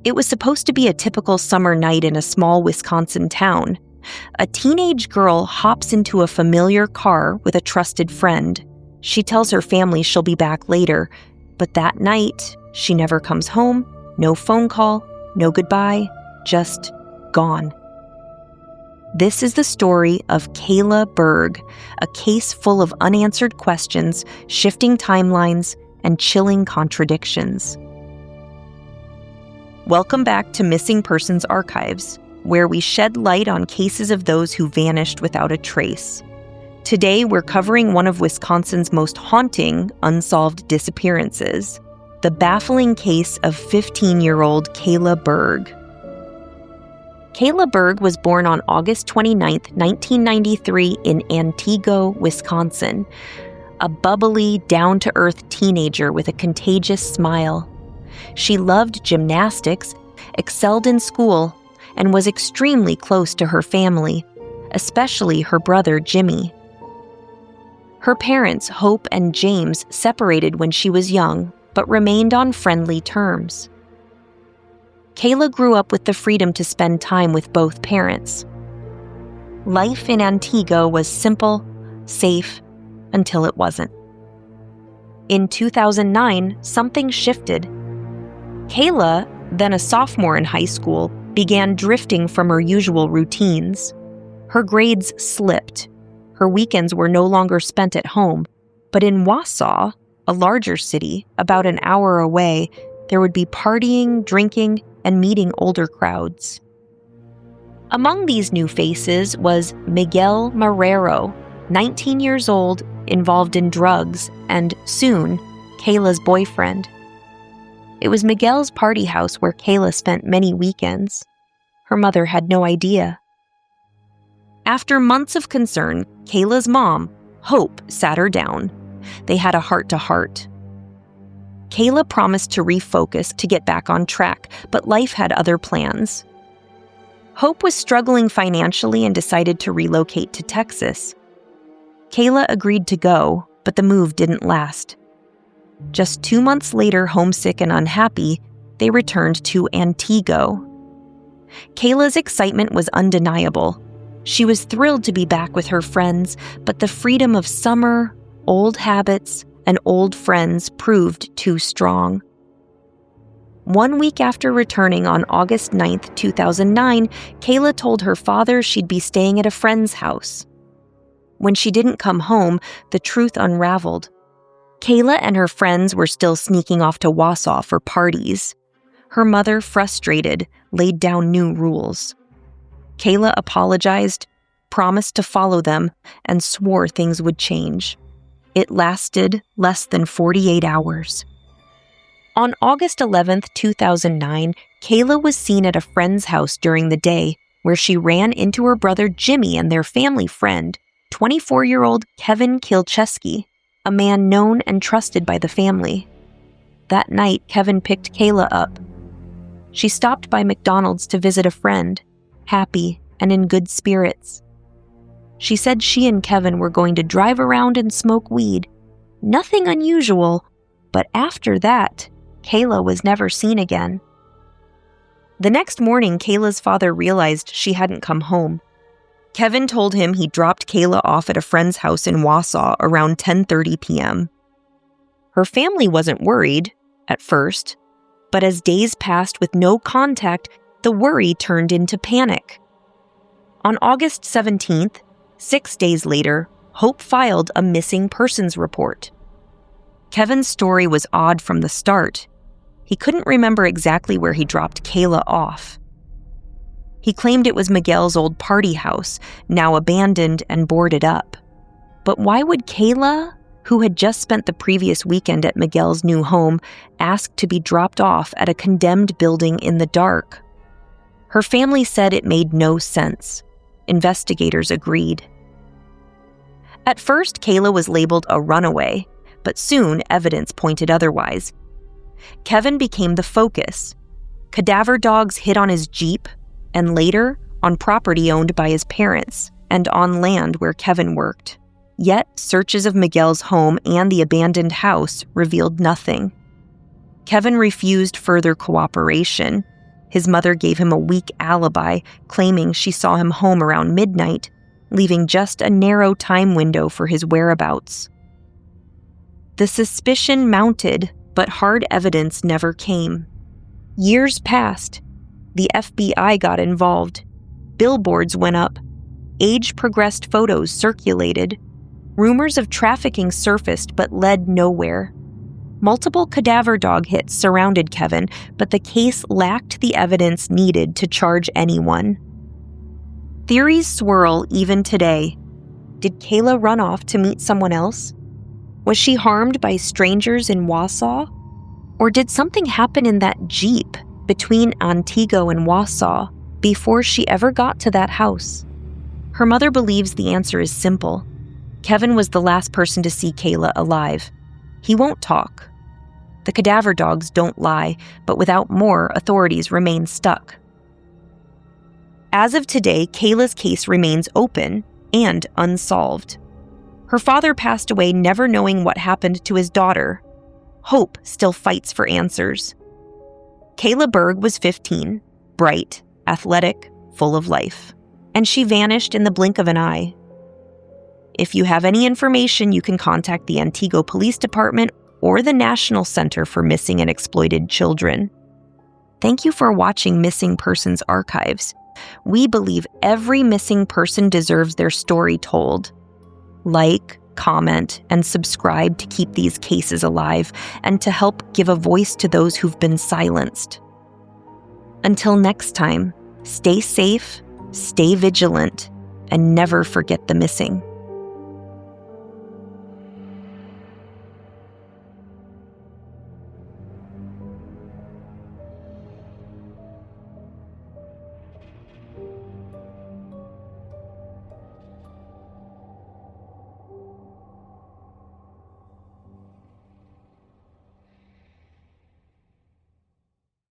It was supposed to be a typical summer night in a small Wisconsin town. A teenage girl hops into a familiar car with a trusted friend. She tells her family she'll be back later, but that night, she never comes home, no phone call, no goodbye, just gone. This is the story of Kayla Berg, a case full of unanswered questions, shifting timelines, and chilling contradictions. Welcome back to Missing Persons Archives, where we shed light on cases of those who vanished without a trace. Today, we're covering one of Wisconsin's most haunting unsolved disappearances, the baffling case of 15-year-old Kayla Berg. Kayla Berg was born on August 29, 1993 in Antigo, Wisconsin, a bubbly, down-to-earth teenager with a contagious smile. She loved gymnastics, excelled in school, and was extremely close to her family, especially her brother Jimmy. Her parents, Hope and James, separated when she was young, but remained on friendly terms. Kayla grew up with the freedom to spend time with both parents. Life in Antigo was simple, safe, until it wasn't. In 2009, something shifted. Kayla, then a sophomore in high school, began drifting from her usual routines. Her grades slipped. Her weekends were no longer spent at home, but in Wausau, a larger city, about an hour away, there would be partying, drinking, and meeting older crowds. Among these new faces was Miguel Marrero, 19 years old, involved in drugs, and soon, Kayla's boyfriend. It was Miguel's party house where Kayla spent many weekends. Her mother had no idea. After months of concern, Kayla's mom, Hope, sat her down. They had a heart-to-heart. Kayla promised to refocus to get back on track, but life had other plans. Hope was struggling financially and decided to relocate to Texas. Kayla agreed to go, but the move didn't last. Just 2 months later, homesick and unhappy, they returned to Antigo. Kayla's excitement was undeniable. She was thrilled to be back with her friends, but the freedom of summer, old habits, and old friends proved too strong. 1 week after returning on August 9, 2009, Kayla told her father she'd be staying at a friend's house. When she didn't come home, the truth unraveled. Kayla and her friends were still sneaking off to Wausau for parties. Her mother, frustrated, laid down new rules. Kayla apologized, promised to follow them, and swore things would change. It lasted less than 48 hours. On August 11, 2009, Kayla was seen at a friend's house during the day, where she ran into her brother Jimmy and their family friend, 24-year-old Kevin Kilcheski, a man known and trusted by the family. That night, Kevin picked Kayla up. She stopped by McDonald's to visit a friend, happy and in good spirits. She said she and Kevin were going to drive around and smoke weed. Nothing unusual, but after that, Kayla was never seen again. The next morning, Kayla's father realized she hadn't come home. Kevin told him he dropped Kayla off at a friend's house in Wausau around 10:30 p.m. Her family wasn't worried, at first, but as days passed with no contact, the worry turned into panic. On August 17th, 6 days later, Hope filed a missing persons report. Kevin's story was odd from the start. He couldn't remember exactly where he dropped Kayla off. He claimed it was Miguel's old party house, now abandoned and boarded up. But why would Kayla, who had just spent the previous weekend at Miguel's new home, ask to be dropped off at a condemned building in the dark? Her family said it made no sense. Investigators agreed. At first, Kayla was labeled a runaway, but soon evidence pointed otherwise. Kevin became the focus. Cadaver dogs hid on his Jeep, and later on property owned by his parents and on land where Kevin worked. Yet, searches of Miguel's home and the abandoned house revealed nothing. Kevin refused further cooperation. His mother gave him a weak alibi, claiming she saw him home around midnight, leaving just a narrow time window for his whereabouts. The suspicion mounted, but hard evidence never came. Years passed. The FBI got involved. Billboards went up. Age-progressed photos circulated. Rumors of trafficking surfaced but led nowhere. Multiple cadaver dog hits surrounded Kevin, but the case lacked the evidence needed to charge anyone. Theories swirl even today. Did Kayla run off to meet someone else? Was she harmed by strangers in Wausau? Or did something happen in that Jeep between Antigo and Wausau before she ever got to that house? Her mother believes the answer is simple. Kevin was the last person to see Kayla alive. He won't talk. The cadaver dogs don't lie, but without more, authorities remain stuck. As of today, Kayla's case remains open and unsolved. Her father passed away never knowing what happened to his daughter. Hope still fights for answers. Kayla Berg was 15, bright, athletic, full of life, and she vanished in the blink of an eye. If you have any information, you can contact the Antigo Police Department or the National Center for Missing and Exploited Children. Thank you for watching Missing Persons Archives. We believe every missing person deserves their story told. Like, comment, and subscribe to keep these cases alive and to help give a voice to those who've been silenced. Until next time, stay safe, stay vigilant, and never forget the missing.